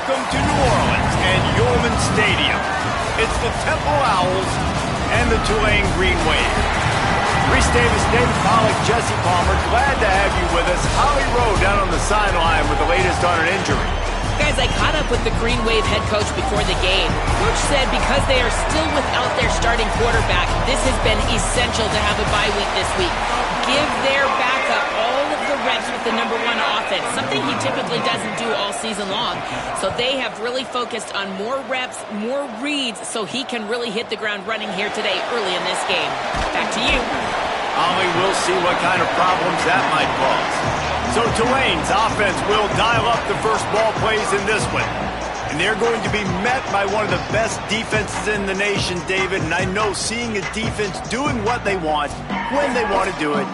Welcome to New Orleans and Yorman Stadium. It's the Temple Owls and the Tulane Green Wave. Reese Davis, David Pollack, Jesse Palmer, glad to have you with us. Holly Rowe down on the sideline with the latest on an injury. Guys, I caught up with the Green Wave head coach before the game. Coach said because they are still without their starting quarterback, this has been essential to have a bye week this week. Give their backup all of the reps with the #1 offense, something he typically doesn't do all season long. So they have really focused on more reps, more reads, so he can really hit the ground running here today early in this game. Back to you. Ollie, we'll see what kind of problems that might cause. So Tulane's offense will dial up the first ball plays in this one. And they're going to be met by one of the best defenses in the nation, David. And I know seeing a defense doing what they want, when they want to do it,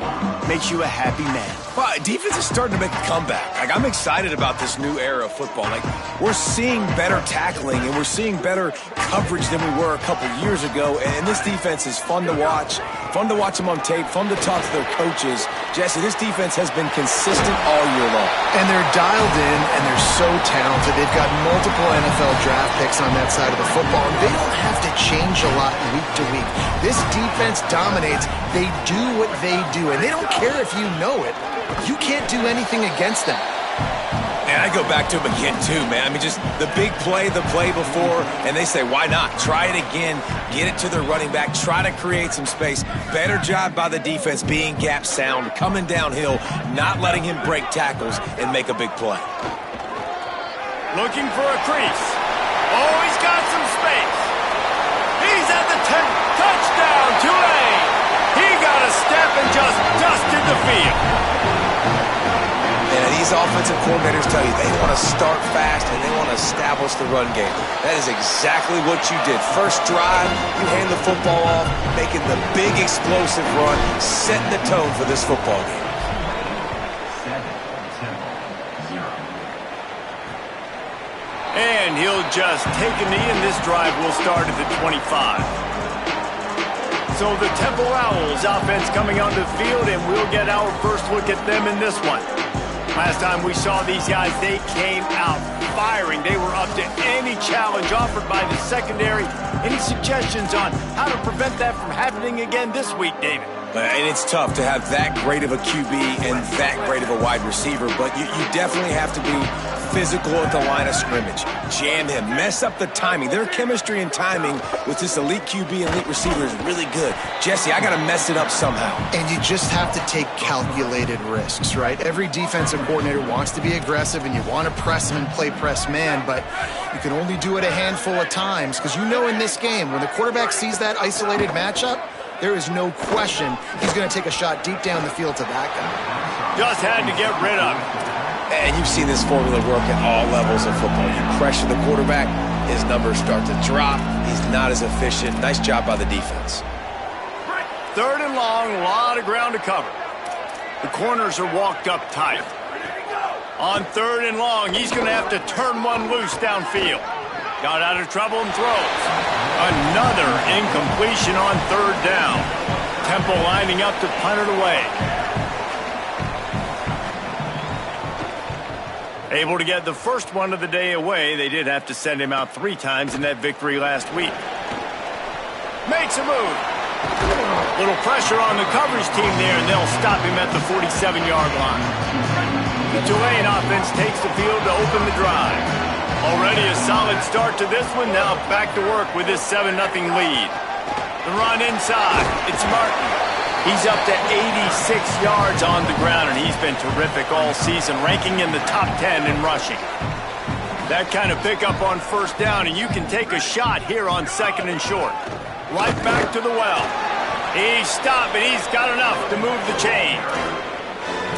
makes you a happy man. Well, defense is starting to make a comeback. Like, I'm excited about this new era of football. Like, we're seeing better tackling and we're seeing better coverage than we were a couple years ago. And this defense is fun to watch them on tape, fun to talk to their coaches. Jesse, this defense has been consistent all year long. And they're dialed in and they're so talented. They've got multiple NFL draft picks on that side of the football. And they don't have to change a lot week to week. This defense dominates. They do what they do. And they don't care if you know it. You can't do anything against them. And I go back to him again, too, man. I mean, just the big play, the play before, and they say, why not? Try it again, get it to their running back, try to create some space. Better job by the defense being gap sound, coming downhill, not letting him break tackles and make a big play. Looking for a crease. Oh, he's got some space. He's at the 10. Touchdown, Tulane. He got a step and just dusted the field. And these offensive coordinators tell you they want to start fast and they want to establish the run game. That is exactly what you did. First drive, you hand the football off, making the big explosive run, setting the tone for this football game. And he'll just take a knee, and this drive will start at the 25. So the Temple Owls offense coming onto the field, and we'll get our first look at them in this one. Last time we saw these guys, they came out firing. They were up to any challenge offered by the secondary. Any suggestions on how to prevent that from happening again this week, David? And it's tough to have that great of a QB and that great of a wide receiver, but you definitely have to be physical at the line of scrimmage. Jam him, mess up the timing. Their chemistry and timing with this elite QB and elite receiver is really good. Jesse, I got to mess it up somehow. And you just have to take calculated risks, right? Every defensive coordinator wants to be aggressive and you want to press them and play press man, but you can only do it a handful of times because you know in this game, when the quarterback sees that isolated matchup, there is no question he's going to take a shot deep down the field to that guy. Just had to get rid of it. And you've seen this formula work at all levels of football. You pressure the quarterback, his numbers start to drop. He's not as efficient. Nice job by the defense. Third and long, a lot of ground to cover. The corners are walked up tight. On third and long, he's going to have to turn one loose downfield. Got out of trouble and throws. Another incompletion on third down. Temple lining up to punt it away. Able to get the first one of the day away. They did have to send him out 3 times in that victory last week. Makes a move. Little pressure on the coverage team there, and they'll stop him at the 47-yard line. The Tulane offense takes the field to open the drive. Already a solid start to this one. Now back to work with this 7-0 lead. The run inside. It's Martin. He's up to 86 yards on the ground, and he's been terrific all season, ranking in the top 10 in rushing. That kind of pickup on first down, and you can take a shot here on second and short. Right back to the well. He stopped, but he's got enough to move the chain.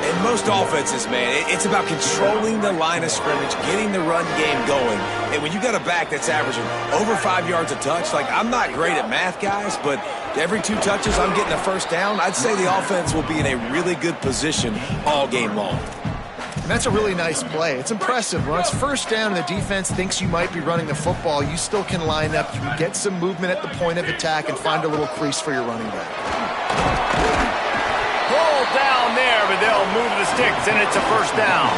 In most offenses, man, it's about controlling the line of scrimmage, getting the run game going. And when you got a back that's averaging over 5 yards a touch, like, I'm not great at math, guys, but every 2 touches I'm getting a first down, I'd say the offense will be in a really good position all game long. And that's a really nice play. It's impressive. When it's first down and the defense thinks you might be running the football, you still can line up. You can get some movement at the point of attack and find a little crease for your running back. Pull down there, but they'll move the sticks, and it's a first down.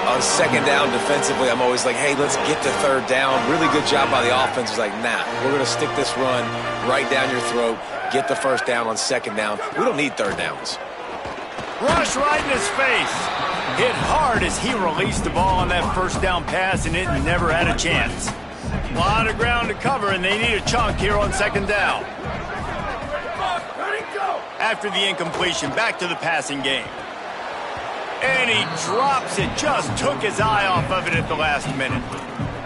On second down defensively, I'm always like, hey, let's get to third down. Really good job by the offense. It's like, nah, we're going to stick this run right down your throat, get the first down on second down. We don't need third downs. Rush right in his face. Hit hard as he released the ball on that first down pass, and it never had a chance. A lot of ground to cover, and they need a chunk here on second down. After the incompletion, back to the passing game. And he drops it, just took his eye off of it at the last minute.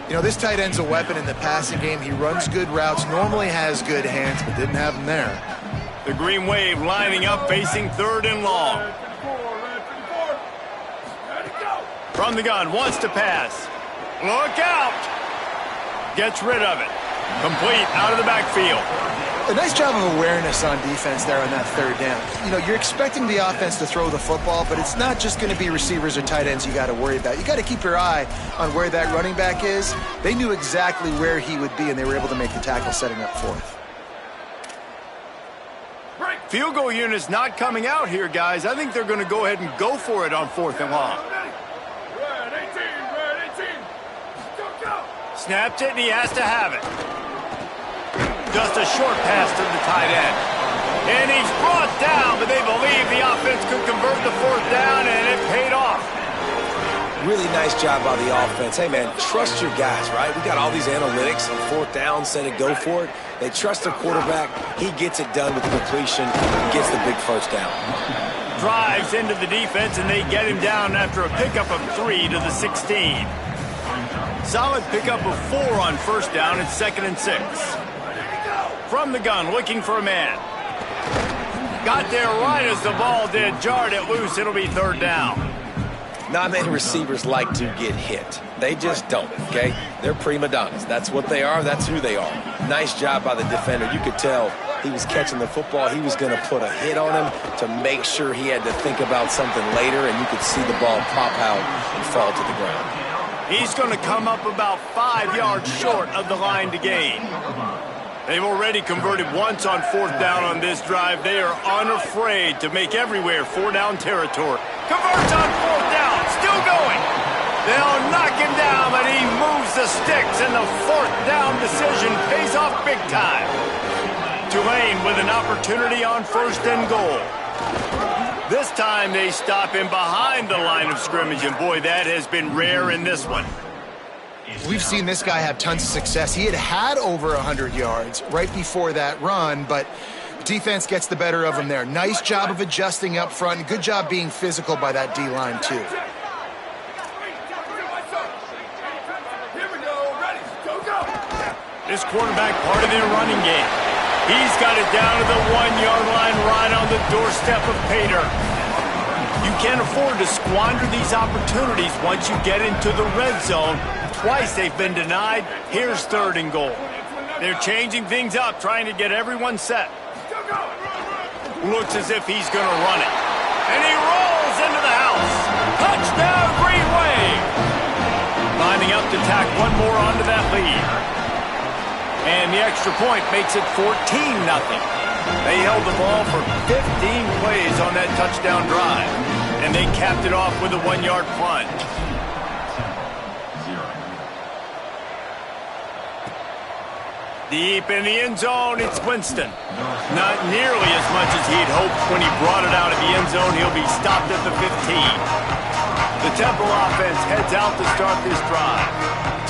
You know, this tight end's a weapon in the passing game. He runs good routes, normally has good hands, but didn't have them there. The Green Wave lining up, facing third and long. From the gun, wants to pass. Look out! Gets rid of it. Complete, out of the backfield. A nice job of awareness on defense there on that third down. You know, you're expecting the offense to throw the football, but it's not just going to be receivers or tight ends you got to worry about. You got to keep your eye on where that running back is. They knew exactly where he would be, and they were able to make the tackle setting up fourth. Field goal unit's not coming out here, guys. I think they're going to go ahead and go for it on fourth and long. Snapped it, and he has to have it. Just a short pass to the tight end. And he's brought down, but they believe the offense could convert the fourth down, and it paid off. Really nice job by the offense. Hey, man, trust your guys, right? We got all these analytics on fourth down, said it, go for it. They trust their quarterback. He gets it done with the completion and gets the big first down. Drives into the defense, and they get him down after a pickup of 3 to the 16. Solid pickup of 4 on first down and 2nd and 6. From the gun, looking for a man. Got there right as the ball did. Jarred it loose. It'll be third down. Not many receivers like to get hit. They just don't, okay? They're prima donnas. That's what they are. That's who they are. Nice job by the defender. You could tell he was catching the football. He was going to put a hit on him to make sure he had to think about something later, and you could see the ball pop out and fall to the ground. He's going to come up about 5 yards short of the line to gain. They've already converted once on fourth down on this drive. They are unafraid to make everywhere four-down territory. Converts on fourth down, still going. They'll knock him down, but he moves the sticks, and the fourth down decision pays off big time. Tulane with an opportunity on first and goal. This time they stop him behind the line of scrimmage, and boy, that has been rare in this one. We've seen this guy have tons of success. He had over 100 yards right before that run, but defense gets the better of him there. Nice job of adjusting up front, and good job being physical by that D-line, too. This quarterback part of their running game. He's got it down to the 1-yard line right on the doorstep of Pater. You can't afford to squander these opportunities once you get into the red zone. Twice they've been denied. Here's third and goal. They're changing things up, trying to get everyone set. Looks as if he's going to run it. And he rolls into the house. Touchdown, Green Wave! Lining up to tack one more onto that lead. And the extra point makes it 14-0. They held the ball for 15 plays on that touchdown drive. And they capped it off with a 1-yard plunge. Deep in the end zone, it's Winston. Not nearly as much as he'd hoped when he brought it out of the end zone. He'll be stopped at the 15. The Temple offense heads out to start this drive.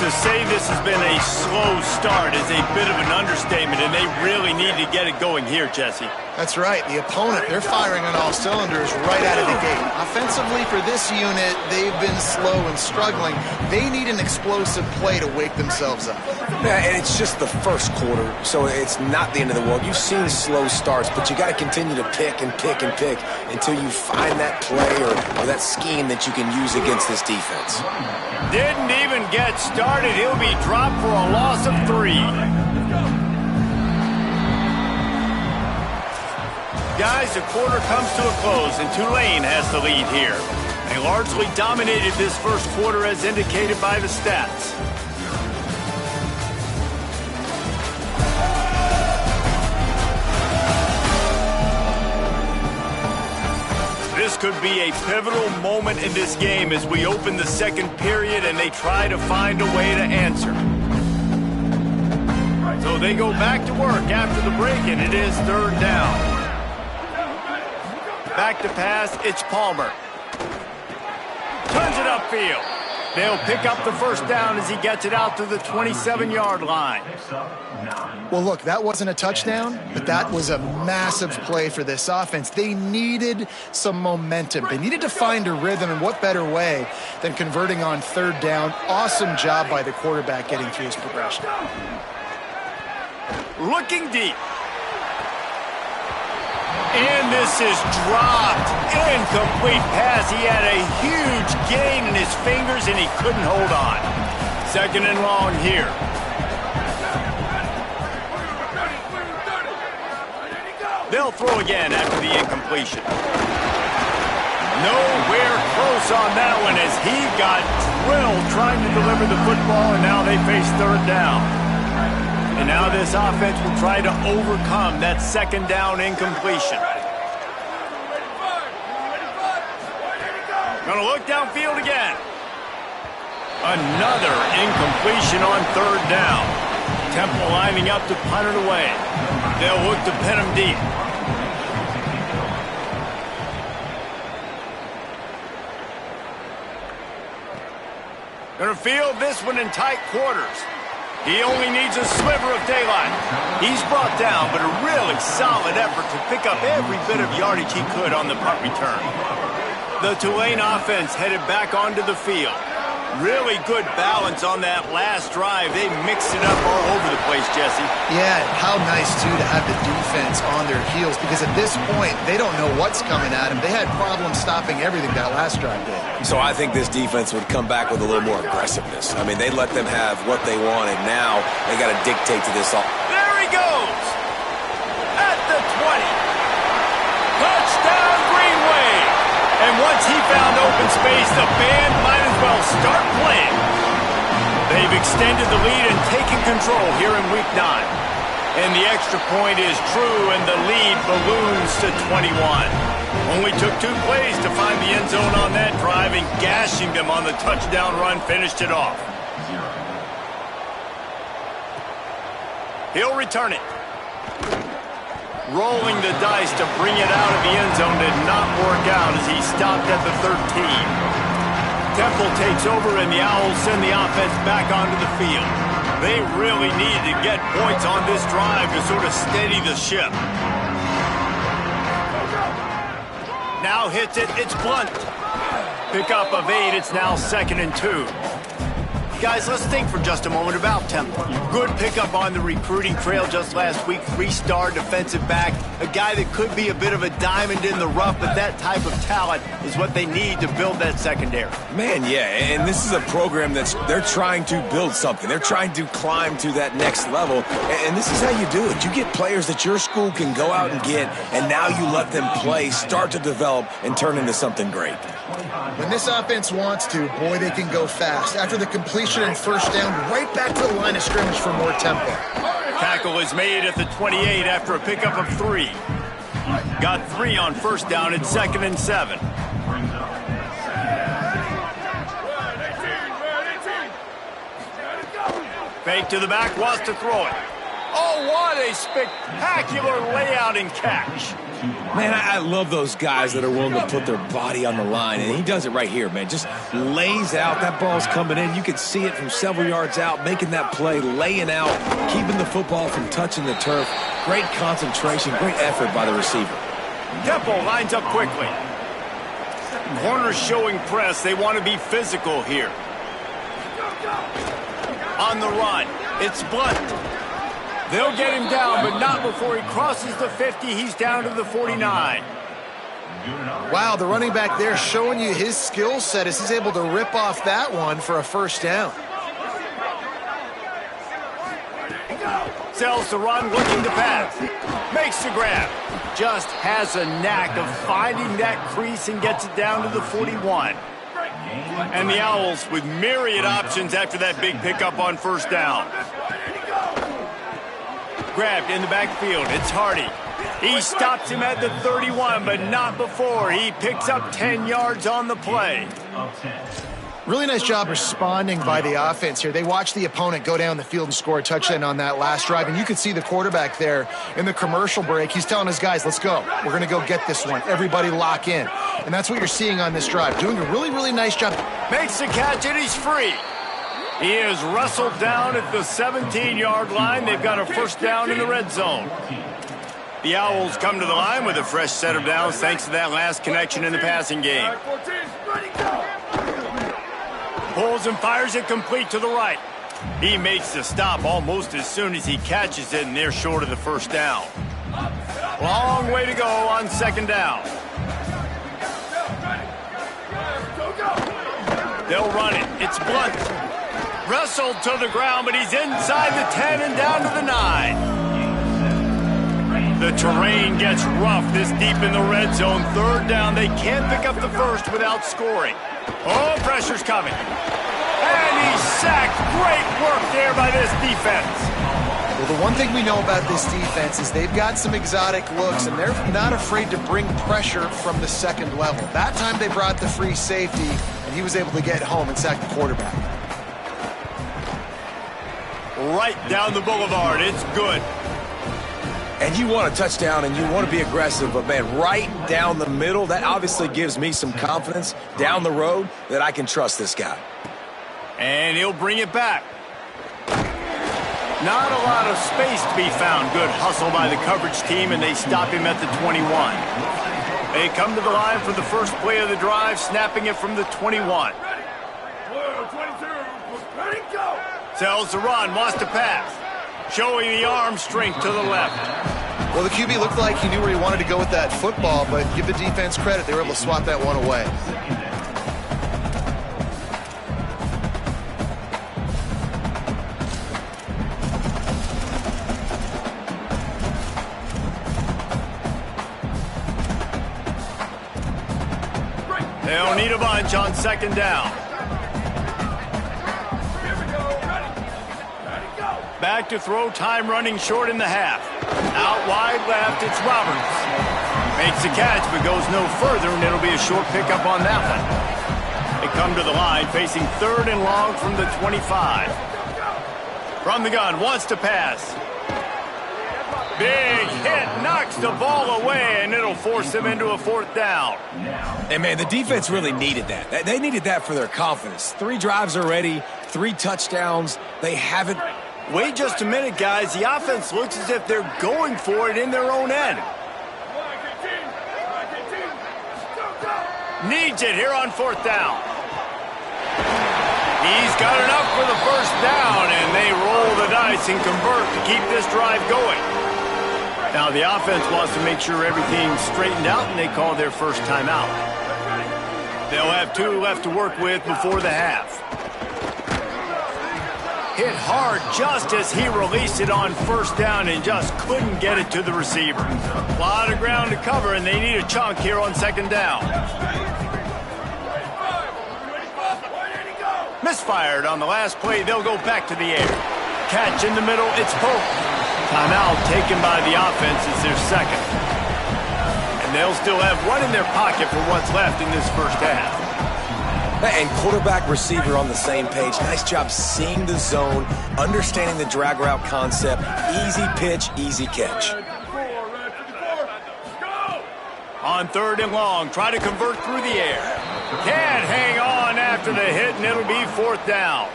To say this has been a slow start is a bit of an understatement, and they really need to get it going here, Jesse. That's right. The opponent, they're firing on all cylinders right out of the gate. Offensively for this unit, they've been slow and struggling. They need an explosive play to wake themselves up. Yeah, and it's just the first quarter, so it's not the end of the world. You've seen slow starts, but you got to continue to pick and pick and pick until you find that play or that scheme that you can use against this defense. Didn't even get started. He'll be dropped for a loss of 3. Guys, the quarter comes to a close, and Tulane has the lead here. They largely dominated this first quarter as indicated by the stats. This could be a pivotal moment in this game as we open the second period and they try to find a way to answer. So they go back to work after the break, and it is third down. Back to pass, it's Palmer. Turns it upfield. They'll pick up the first down as he gets it out to the 27-yard line. Well, look, that wasn't a touchdown, but that was a massive play for this offense. They needed some momentum. They needed to find a rhythm, and what better way than converting on third down. Awesome job by the quarterback getting through his progression. Looking deep. And this is dropped. Incomplete pass. He had a huge gain in his fingers, and he couldn't hold on. Second and long here. They'll throw again after the incompletion. Nowhere close on that one as he got drilled trying to deliver the football, and now they face third down. And now this offense will try to overcome that second down incompletion. Gonna look downfield again. Another incompletion on third down. Temple lining up to punt it away. They'll look to pin him deep. Gonna field this one in tight quarters. He only needs a sliver of daylight. He's brought down, but a really solid effort to pick up every bit of yardage he could on the punt return. The Tulane offense headed back onto the field. Really good balance on that last drive. They mixed it up all over the place, Jesse. Yeah, how nice, too, to have the defense on their heels, because at this point, they don't know what's coming at them. They had problems stopping everything that last drive did. So I think this defense would come back with a little more aggressiveness. I mean, they let them have what they wanted. Now they got to dictate to this all. There he goes! At the 20. Touchdown, Green Wave! And once he found open space, the band might as well start playing. They've extended the lead and taken control here in Week 9. And the extra point is true, and the lead balloons to 21. Only took 2 plays to find the end zone on that drive, and gashing them on the touchdown run finished it off. He'll return it. Rolling the dice to bring it out of the end zone did not work out as he stopped at the 13. Temple takes over, and the Owls send the offense back onto the field. They really need to get points on this drive to sort of steady the ship. Now hits it, it's Blunt. Pickup of 8, it's now 2nd and 2. Guys, let's think for just a moment about Temple. Good pickup on the recruiting trail just last week. 3-star defensive back. A guy that could be a bit of a diamond in the rough, but that type of talent is what they need to build that secondary. Man, yeah, and this is a program they're trying to build something. They're trying to climb to that next level, and this is how you do it. You get players that your school can go out and get, and now you let them play, start to develop, and turn into something great. When this offense wants to, boy, they can go fast. After the completion and first down, right back to the line of scrimmage for more tempo. Tackle is made at the 28 after a pickup of 3. Got 3 on first down at 2nd and 7. Fake to the back, wants to throw it. Oh, what a spectacular layout and catch. Man, I love those guys that are willing to put their body on the line, and he does it right here, man. Just lays out. That ball's coming in. You can see it from several yards out, making that play, laying out, keeping the football from touching the turf. Great concentration, great effort by the receiver. Temple lines up quickly. Corners showing press. They want to be physical here. On the run, it's Blunt. They'll get him down, but not before he crosses the 50. He's down to the 49. Wow, the running back there showing you his skill set as he's able to rip off that one for a first down. Sells the run, looking to pass. Makes the grab. Just has a knack of finding that crease and gets it down to the 41. And the Owls with myriad options after that big pickup on first down. Grabbed in the backfield. It's Hardy. He stops him at the 31, but not before. He picks up 10 yards on the play. Really nice job responding by the offense here. They watched the opponent go down the field and score a touchdown on that last drive, and you could see the quarterback there in the commercial break. He's telling his guys, let's go. We're going to go get this one. Everybody lock in. And that's what you're seeing on this drive. Doing a really, really nice job. Makes the catch, and he's free. He is wrestled down at the 17-yard line. They've got a first down in the red zone. The Owls come to the line with a fresh set of downs thanks to that last connection in the passing game. Pulls and fires it complete to the right. He makes the stop almost as soon as he catches it, and they're short of the first down. Long way to go on second down. They'll run it. It's Blunt. Wrestled to the ground, but he's inside the 10 and down to the 9. The terrain gets rough this deep in the red zone. Third down. They can't pick up the first without scoring. Oh, pressure's coming. And he's sacked. Great work there by this defense. Well, the one thing we know about this defense is they've got some exotic looks, and they're not afraid to bring pressure from the second level. That time they brought the free safety, and he was able to get home and sack the quarterback. Right down the boulevard. It's good. And you want a touchdown and you want to be aggressive, but man, right down the middle, that obviously gives me some confidence down the road that I can trust this guy. And he'll bring it back. Not a lot of space to be found. Good hustle by the coverage team, and they stop him at the 21. They come to the line for the first play of the drive, snapping it from the 21. Sells the run, wants to pass. Showing the arm strength to the left. Well, the QB looked like he knew where he wanted to go with that football, but give the defense credit. They were able to swat that one away. They'll need a bunch on second down. Back to throw, time running short in the half. Out wide left, it's Roberts. Makes the catch, but goes no further, and it'll be a short pickup on that one. They come to the line, facing third and long from the 25. From the gun, wants to pass. Big hit, knocks the ball away, and it'll force them into a fourth down. And man, the defense really needed that. They needed that for their confidence. 3 drives already, 3 touchdowns. They haven't... Wait just a minute, guys. The offense looks as if they're going for it in their own end. Needs it here on fourth down. He's got enough for the first down, and they roll the dice and convert to keep this drive going. Now the offense wants to make sure everything's straightened out, and they call their first timeout. They'll have 2 left to work with before the half. Hit hard just as he released it on first down and just couldn't get it to the receiver. A lot of ground to cover, and they need a chunk here on second down. Misfired on the last play. They'll go back to the air. Catch in the middle. It's Pope. Timeout taken by the offense. It's their second. And they'll still have one in their pocket for what's left in this first half. And quarterback, receiver on the same page. Nice job seeing the zone, understanding the drag route concept. Easy pitch, easy catch. On third and long, try to convert through the air. Can't hang on after the hit, and it'll be fourth down.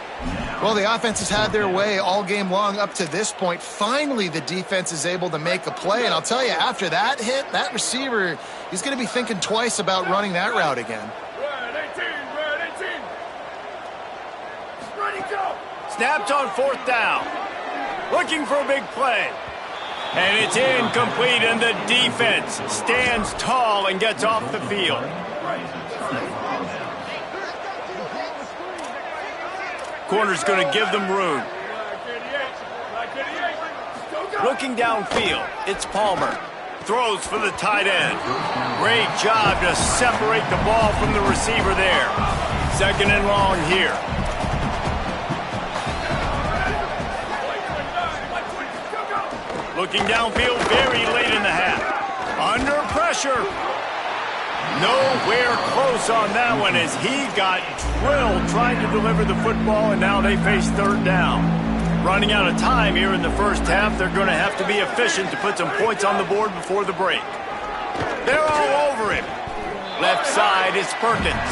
Well, the offense has had their way all game long up to this point. Finally, the defense is able to make a play, and I'll tell you, after that hit, that receiver, he's going to be thinking twice about running that route again. Snapped on fourth down. Looking for a big play. And it's incomplete, and the defense stands tall and gets off the field. Corner's going to give them room. Looking downfield, it's Palmer. Throws for the tight end. Great job to separate the ball from the receiver there. Second and long here. Looking downfield very late in the half. Under pressure. Nowhere close on that one as he got drilled trying to deliver the football, and now they face third down. Running out of time here in the first half, they're going to have to be efficient to put some points on the board before the break. They're all over him. Left side is Perkins.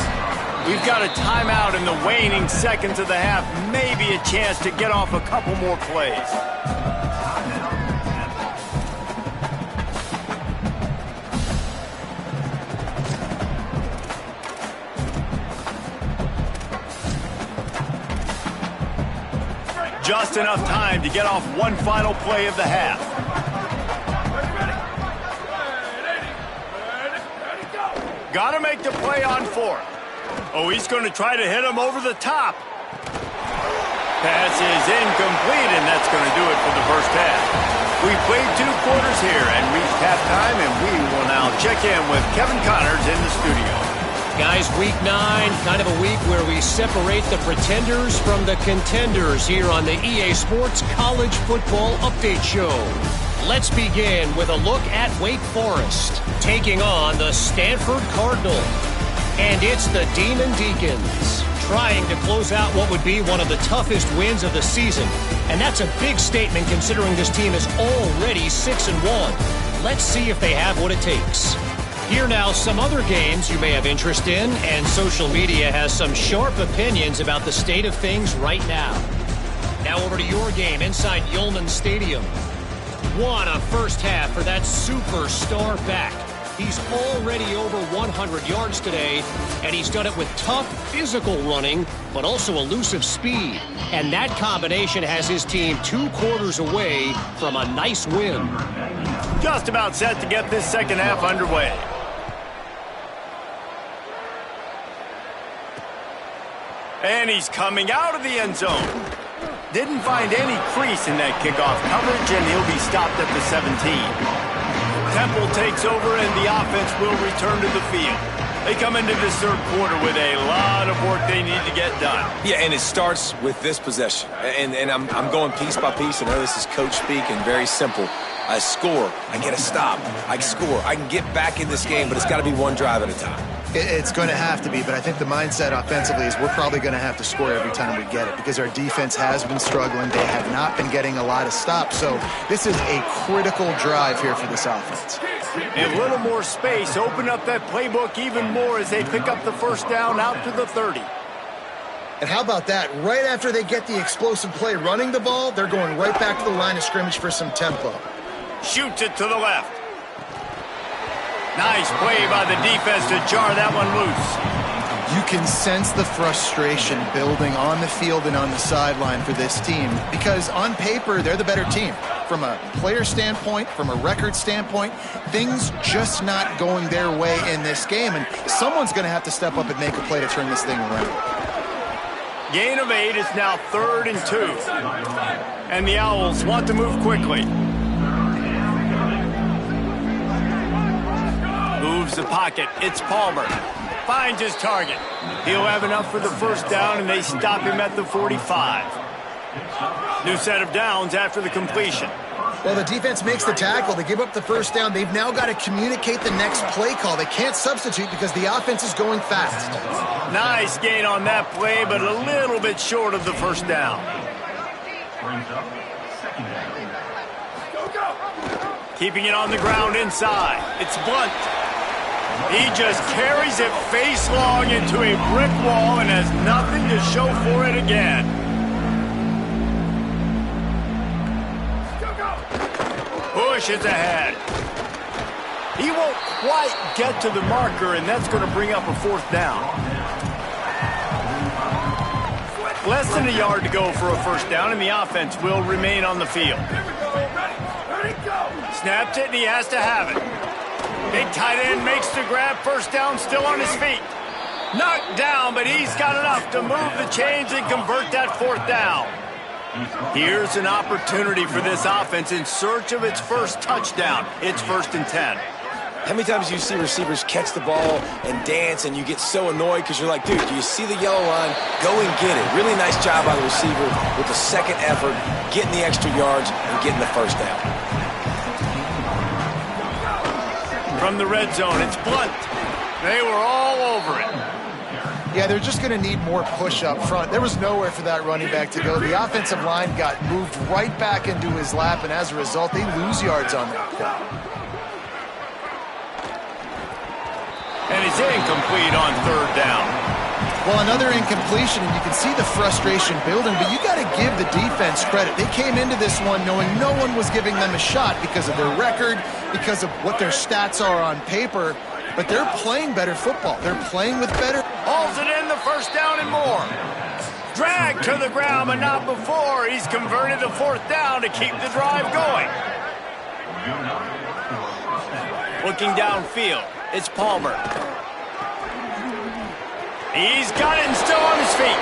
We've got a timeout in the waning seconds of the half. Maybe a chance to get off a couple more plays. Just enough time to get off one final play of the half. Got to make the play on fourth. Oh, he's going to try to hit him over the top. Pass is incomplete, and that's going to do it for the first half. We played 2 quarters here and reached halftime, and we will now check in with Kevin Connors in the studio. Guys, week 9, kind of a week where we separate the pretenders from the contenders here on the EA Sports College Football Update Show. Let's begin with a look at Wake Forest taking on the Stanford Cardinal. And it's the Demon Deacons trying to close out what would be one of the toughest wins of the season. And that's a big statement considering this team is already 6-1. Let's see if they have what it takes. Here now, some other games you may have interest in, and social media has some sharp opinions about the state of things right now. Now over to your game inside Yulman Stadium. What a first half for that superstar back. He's already over 100 yards today, and he's done it with tough physical running, but also elusive speed. And that combination has his team 2 quarters away from a nice win. Just about set to get this second half underway. And he's coming out of the end zone. Didn't find any crease in that kickoff coverage, and he'll be stopped at the 17. Temple takes over, and the offense will return to the field. They come into this third quarter with a lot of work they need to get done. Yeah, and it starts with this possession. And I'm going piece by piece. I know this is coach speak and very simple. I score. I get a stop. I score. I can get back in this game, but it's got to be one drive at a time. It's going to have to be, but I think the mindset offensively is we're probably going to have to score every time we get it because our defense has been struggling. They have not been getting a lot of stops, so this is a critical drive here for this offense. A little more space, open up that playbook even more as they pick up the first down out to the 30. And how about that? Right after they get the explosive play running the ball, they're going right back to the line of scrimmage for some tempo. Shoots it to the left. Nice play by the defense to jar that one loose. You can sense the frustration building on the field and on the sideline for this team because on paper, they're the better team. From a player standpoint, from a record standpoint, things just not going their way in this game, and someone's going to have to step up and make a play to turn this thing around. Gain of 8 is now 3rd and 2. And the Owls want to move quickly. Moves the pocket. It's Palmer. Finds his target. He'll have enough for the first down, and they stop him at the 45. New set of downs after the completion. Well, the defense makes the tackle. They give up the first down. They've now got to communicate the next play call. They can't substitute because the offense is going fast. Nice gain on that play, but a little bit short of the first down. Keeping it on the ground inside. It's Blunt. He just carries it face long into a brick wall and has nothing to show for it again. Bush is ahead. He won't quite get to the marker, and that's going to bring up a 4th down. Less than a yard to go for a first down, and the offense will remain on the field. Snapped it, and he has to have it. Big tight end makes the grab. First down, still on his feet. Knocked down, but he's got enough to move the chains and convert that 4th down. Here's an opportunity for this offense in search of its first touchdown. It's 1st and 10. How many times do you see receivers catch the ball and dance and you get so annoyed because you're like, dude, do you see the yellow line? Go and get it. Really nice job by the receiver with the second effort, getting the extra yards and getting the first down. from the red zone. It's Blunt. They were all over it. Yeah, they're just going to need more push up front. There was nowhere for that running back to go. The offensive line got moved right back into his lap, and as a result, they lose yards on that play. And it's incomplete on third down. Well, another incompletion, and you can see the frustration building, but you got to give the defense credit. They came into this one knowing no one was giving them a shot because of their record, because of what their stats are on paper, but they're playing better football. They're playing with better... Hauls it in, the first down and more. Dragged to the ground, but not before. He's converted the fourth down to keep the drive going. Looking downfield, it's Palmer. He's got it and still on his feet.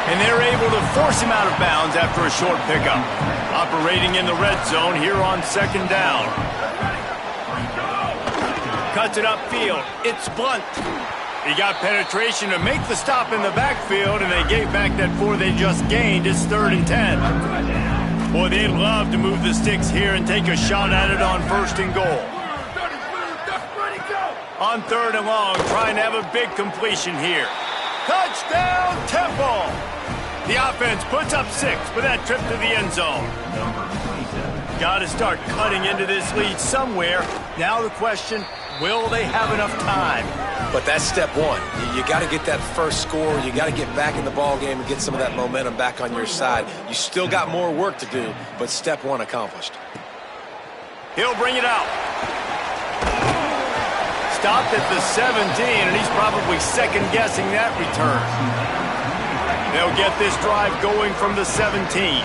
And they're able to force him out of bounds after a short pickup. Operating in the red zone here on second down. Cuts it upfield. It's Blunt. He got penetration to make the stop in the backfield, and they gave back that 4 they just gained. It's 3rd and 10. Boy, they'd love to move the sticks here and take a shot at it on 1st and goal. On 3rd and long, trying to have a big completion here. Touchdown, Temple! The offense puts up 6 with that trip to the end zone. Got to start cutting into this lead somewhere. Now the question, will they have enough time? But that's step one. You got to get that first score. You got to get back in the ball game and get some of that momentum back on your side. You still got more work to do, but step one accomplished. He'll bring it out. Stopped at the 17, and he's probably second-guessing that return. They'll get this drive going from the 17.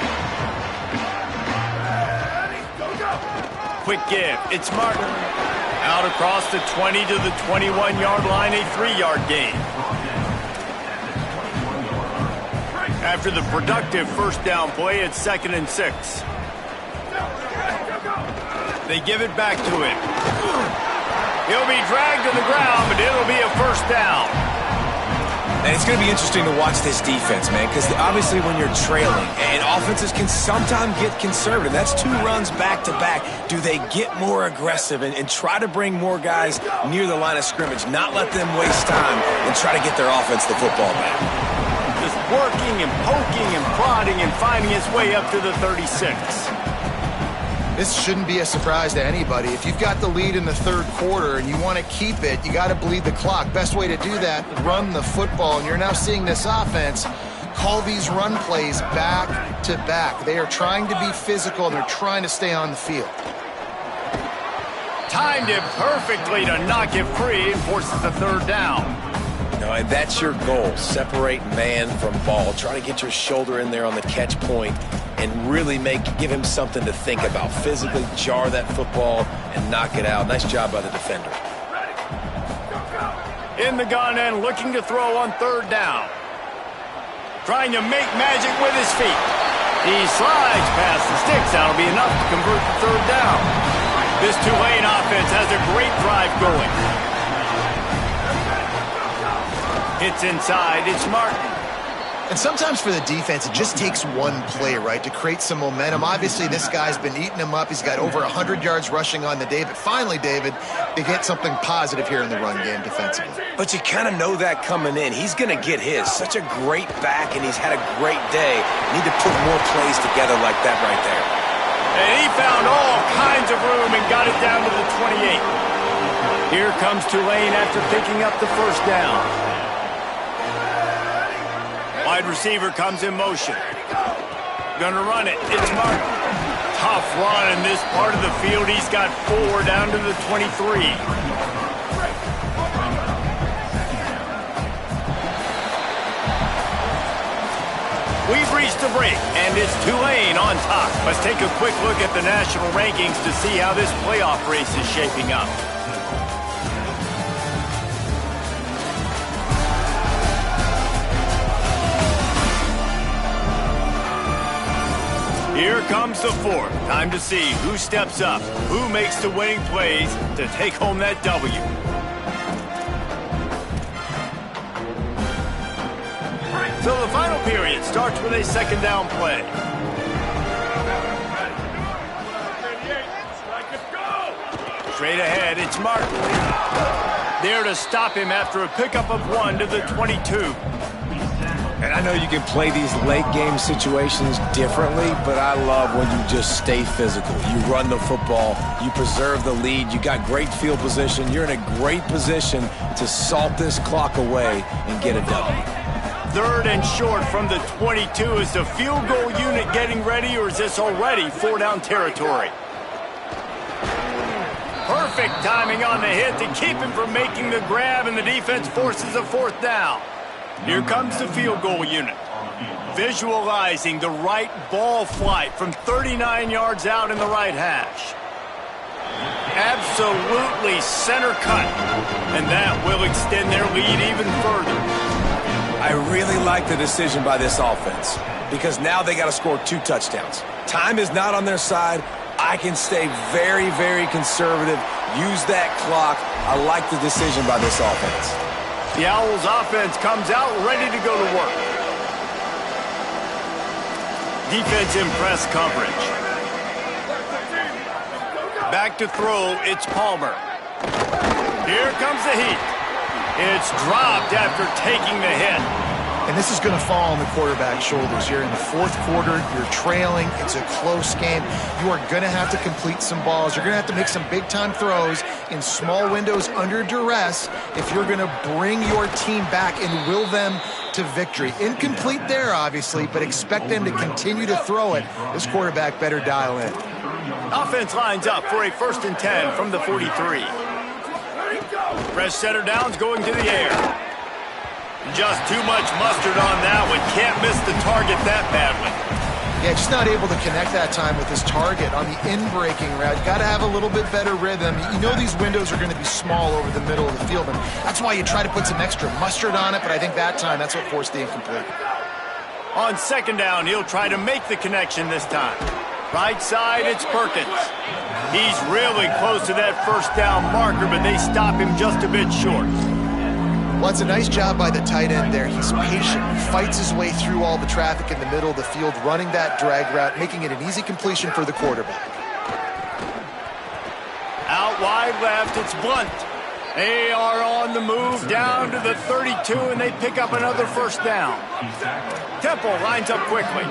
Quick give. It's Martin. Out across the 20 to the 21-yard line, a 3-yard gain. After the productive first down play, it's 2nd and 6. They give it back to him. He'll be dragged to the ground, but it'll be a first down. And it's going to be interesting to watch this defense, man, because obviously when you're trailing, and offenses can sometimes get conservative. That's 2 runs back-to-back. Do they get more aggressive and try to bring more guys near the line of scrimmage, not let them waste time, and try to get their offense the football back? Just working and poking and prodding and finding his way up to the 36. This shouldn't be a surprise to anybody. If you've got the lead in the 3rd quarter and you want to keep it, you got to bleed the clock. Best way to do that, run the football. And you're now seeing this offense call these run plays back to back. They are trying to be physical, and they're trying to stay on the field. Timed it perfectly to knock it free and forces the 3rd down. No, and that's your goal. Separate man from ball. Try to get your shoulder in there on the catch point and really give him something to think about. Physically jar that football and knock it out. Nice job by the defender. In the gun and looking to throw on 3rd down. Trying to make magic with his feet. He slides past the sticks. That'll be enough to convert the 3rd down. This Tulane offense has a great drive going. Hits inside. It's Martin. And sometimes for the defense, it just takes one play, right, to create some momentum. Obviously, this guy's been eating him up. He's got over 100 yards rushing on the day. But finally, David, they get something positive here in the run game defensively. But you kind of know that coming in. He's going to get his. Such a great back, and he's had a great day. Need to put more plays together like that right there. And he found all kinds of room and got it down to the 28. Here comes Tulane after picking up the first down. Wide receiver comes in motion. Gonna run it. It's Martin. Tough run in this part of the field. He's got 4 down to the 23. We've reached the break, and it's Tulane on top. Let's take a quick look at the national rankings to see how this playoff race is shaping up. Here comes the 4th. Time to see who steps up, who makes the winning plays to take home that W. So the final period starts with a 2nd down play. Straight ahead, it's Martin. There to stop him after a pickup of 1 to the 22. And I know you can play these late game situations differently, but I love when you just stay physical. You run the football, you preserve the lead, you got great field position, you're in a great position to salt this clock away and get a W. 3rd and short from the 22. Is the field goal unit getting ready, or is this already 4-down territory? Perfect timing on the hit to keep him from making the grab, and the defense forces a 4th down. Here comes the field goal unit. Visualizing the right ball flight from 39 yards out in the right hash. Absolutely center cut. And that will extend their lead even further. I really like the decision by this offense because now they got to score 2 touchdowns. Time is not on their side. I can stay very, very conservative. Use that clock. I like the decision by this offense. The Owls offense comes out ready to go to work. Defense in press coverage. Back to throw, it's Palmer. Here comes the heat. It's dropped after taking the hit. And this is going to fall on the quarterback's shoulders. You're in the 4th quarter. You're trailing. It's a close game. You are going to have to complete some balls. You're going to have to make some big-time throws in small windows under duress if you're going to bring your team back and will them to victory. Incomplete there, obviously, but expect them to continue to throw it. This quarterback better dial in. Offense lines up for a 1st and 10 from the 43. Fresh center downs going to the air. Just too much mustard on that one. Can't miss the target that badly. Yeah, just not able to connect that time with his target on the in-breaking route. Got to have a little bit better rhythm. You know these windows are going to be small over the middle of the field, and that's why you try to put some extra mustard on it, but I think that time that's what forced the incomplete. On 2nd down, he'll try to make the connection this time. Right side, it's Perkins. He's really close to that 1st down marker, but they stop him just a bit short. Well, it's a nice job by the tight end there. He's patient. He fights his way through all the traffic in the middle of the field, running that drag route, making it an easy completion for the quarterback. Out wide left, it's Blunt. They are on the move down to the 32, and they pick up another 1st down. Temple lines up quickly.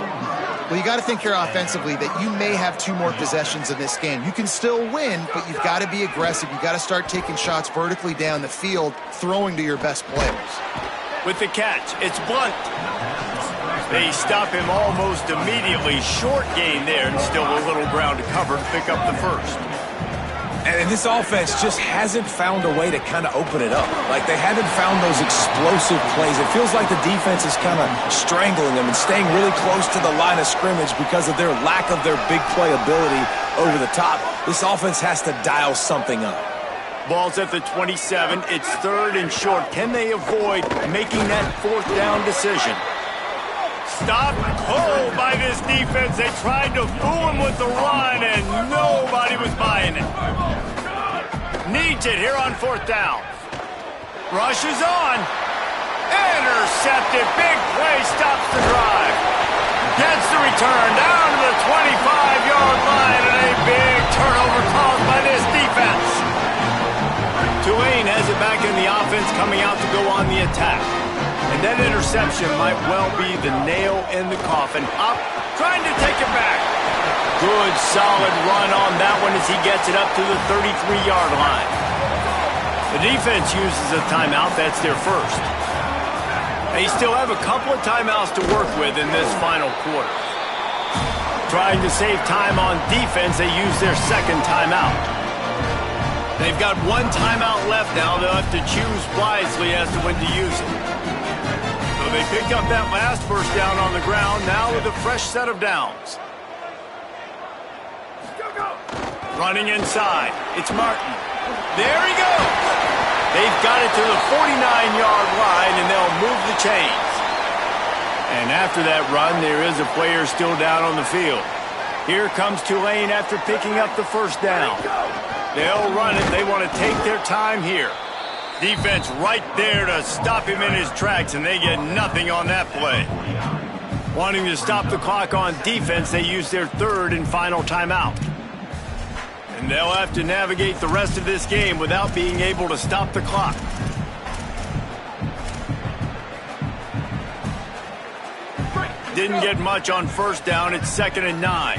Well, you got to think here offensively that you may have 2 more possessions in this game. You can still win, but you've got to be aggressive. You've got to start taking shots vertically down the field, throwing to your best players. With the catch, it's Blunt. They stop him almost immediately. Short gain there, and still a little ground to cover to pick up the 1st. And this offense just hasn't found a way to kind of open it up. Like, they haven't found those explosive plays. It feels like the defense is kind of strangling them and staying really close to the line of scrimmage because of their lack of their big play ability over the top. This offense has to dial something up. Ball's at the 27. It's 3rd and short. Can they avoid making that 4th down decision? Stopped cold by this defense. They tried to fool him with the run, and nobody was buying it. Needs it here on 4th down. Rushes on. Intercepted. Big play stops the drive. Gets the return down to the 25-yard line, and a big turnover caused by this defense. Tulane has it back in the offense, coming out to go on the attack. And that interception might well be the nail in the coffin. Up, trying to take it back. Good, solid run on that one as he gets it up to the 33-yard line. The defense uses a timeout. That's their 1st. They still have a couple of timeouts to work with in this final quarter. Trying to save time on defense, they use their 2nd timeout. They've got 1 timeout left now. They'll have to choose wisely as to when to use it. So they picked up that last 1st down on the ground, now with a fresh set of downs. Running inside, it's Martin. There he goes. They've got it to the 49-yard line, and they'll move the chains. And after that run, there is a player still down on the field. Here comes Tulane after picking up the 1st down. They'll run it. They want to take their time here. Defense right there to stop him in his tracks, and they get nothing on that play. Wanting to stop the clock on defense, they use their 3rd and final timeout. And they'll have to navigate the rest of this game without being able to stop the clock. Didn't get much on first down. It's 2nd and 9.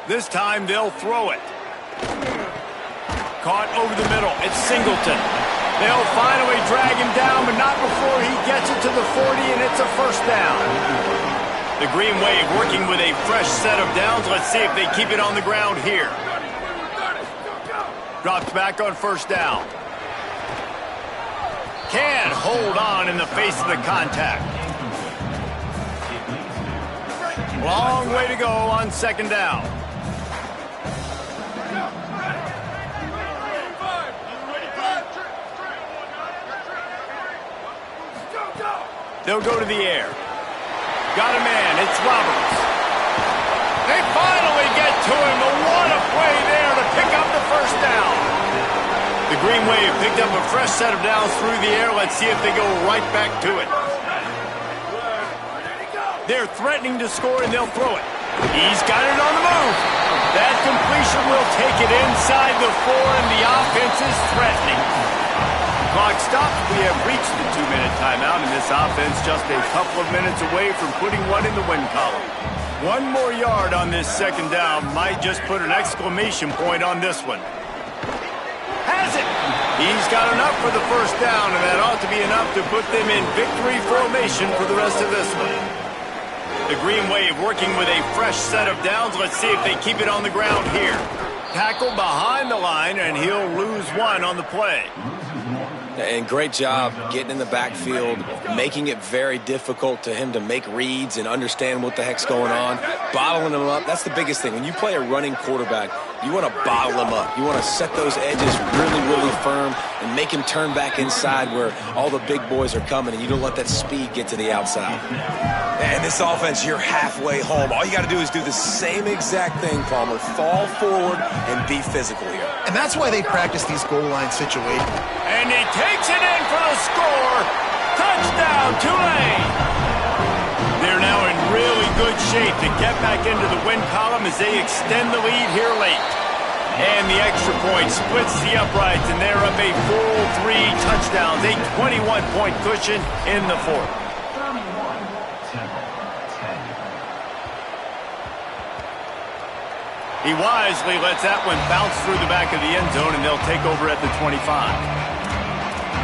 This time they'll throw it. Caught over the middle. It's Singleton. They'll finally drag him down, but not before he gets it to the 40, and it's a first down. The Green Wave working with a fresh set of downs. Let's see if they keep it on the ground here. Drops back on first down. Can't hold on in the face of the contact. Long way to go on 2nd down. They'll go to the air. Got a man. It's Roberts. They finally get to him. What a play there to pick up the first down. The Green Wave picked up a fresh set of downs through the air. Let's see if they go right back to it. They're threatening to score, and they'll throw it. He's got it on the move. That completion will take it inside the 4, and the offense is threatening. Clock stops. We have reached the 2-minute timeout, and this offense just a couple of minutes away from putting one in the win column. One more yard on this 2nd down might just put an exclamation point on this one. Has it! He's got enough for the first down, and that ought to be enough to put them in victory formation for the rest of this one. The Green Wave working with a fresh set of downs. Let's see if they keep it on the ground here. Tackle behind the line, and he'll lose one on the play. And great job getting in the backfield, making it very difficult to him to make reads and understand what the heck's going on, bottling him up. That's the biggest thing. When you play a running quarterback, you want to bottle him up. You want to set those edges really, really firm and make him turn back inside where all the big boys are coming, and you don't let that speed get to the outside. And this offense, you're halfway home. All you got to do is do the same exact thing, Palmer. Fall forward and be physical here. And that's why they practice these goal line situations. And he takes it in for the score. Touchdown, Tulane. They're now in really good shape to get back into the win column as they extend the lead here late. And the extra point splits the uprights, and they're up a full 3 touchdowns, a 21-point cushion in the 4th. He wisely lets that one bounce through the back of the end zone, and they'll take over at the 25.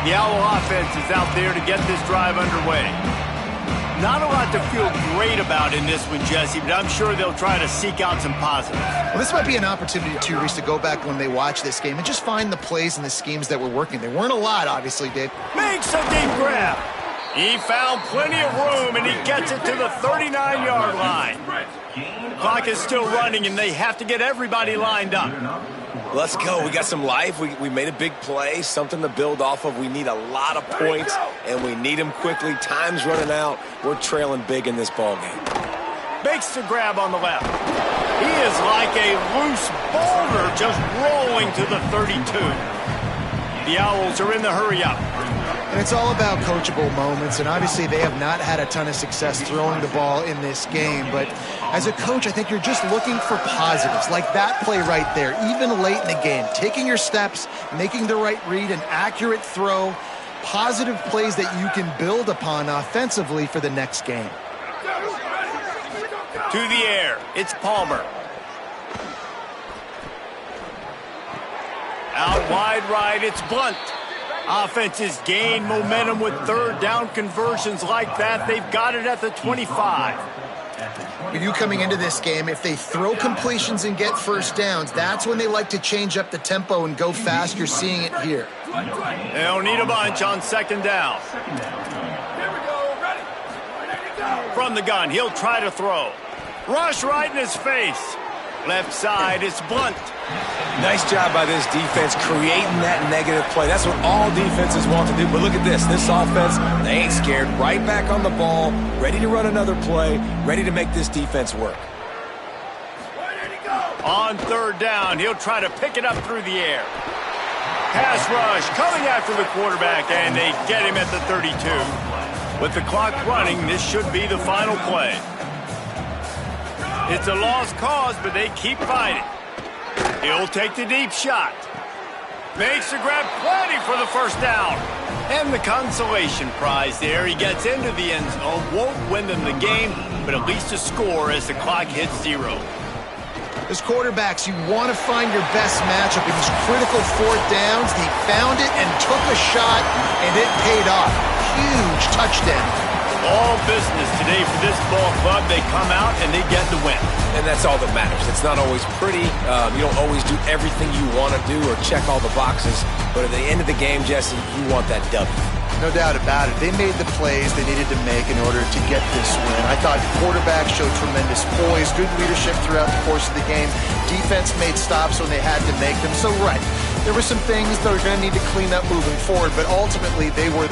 The Owl offense is out there to get this drive underway. Not a lot to feel great about in this one, Jesse, but I'm sure they'll try to seek out some positives. Well, this might be an opportunity, too, Reese, to go back when they watch this game and just find the plays and the schemes that were working. There weren't a lot, obviously, Dave. Makes a deep grab. He found plenty of room, and he gets it to the 39-yard line. Clock is still running, and they have to get everybody lined up. Let's go. We got some life. We made a big play, something to build off of. We need a lot of points, and we need them quickly. Time's running out. We're trailing big in this ballgame. Makes the grab on the left. He is like a loose boulder just rolling to the 32. The Owls are in the hurry-up. And it's all about coachable moments, and obviously they have not had a ton of success throwing the ball in this game. But as a coach, I think you're just looking for positives, like that play right there, even late in the game. Taking your steps, making the right read, an accurate throw, positive plays that you can build upon offensively for the next game. To the air, it's Palmer. Out wide right, it's Blunt. Offenses gain momentum with 3rd down conversions like that. They've got it at the 25. For you coming into this game, if they throw completions and get first downs, that's when they like to change up the tempo and go fast. You're seeing it here. They'll need a bunch on 2nd down. From the gun, he'll try to throw. Rush right in his face. Left side, it's Blunt. Nice job by this defense creating that negative play. That's what all defenses want to do. But look at this. This offense, they ain't scared. Right back on the ball, ready to run another play, ready to make this defense work. On 3rd down, he'll try to pick it up through the air. Pass rush coming after the quarterback, and they get him at the 32. With the clock running, this should be the final play. It's a lost cause, but they keep fighting. He'll take the deep shot. Makes the grab plenty for the first down. And the consolation prize there. He gets into the end zone. Won't win them the game, but at least a score as the clock hits 0. As quarterbacks, you want to find your best matchup in these critical fourth downs. He found it and took a shot, and it paid off. Huge touchdown. All business today for this ball club. They come out and they get the win. And that's all that matters. It's not always pretty. You don't always do everything you want to do or check all the boxes. But at the end of the game, Jesse, you want that W. No doubt about it. They made the plays they needed to make in order to get this win. I thought the quarterback showed tremendous poise, good leadership throughout the course of the game. Defense made stops when they had to make them. So, right, there were some things that are going to need to clean up moving forward, but ultimately they were the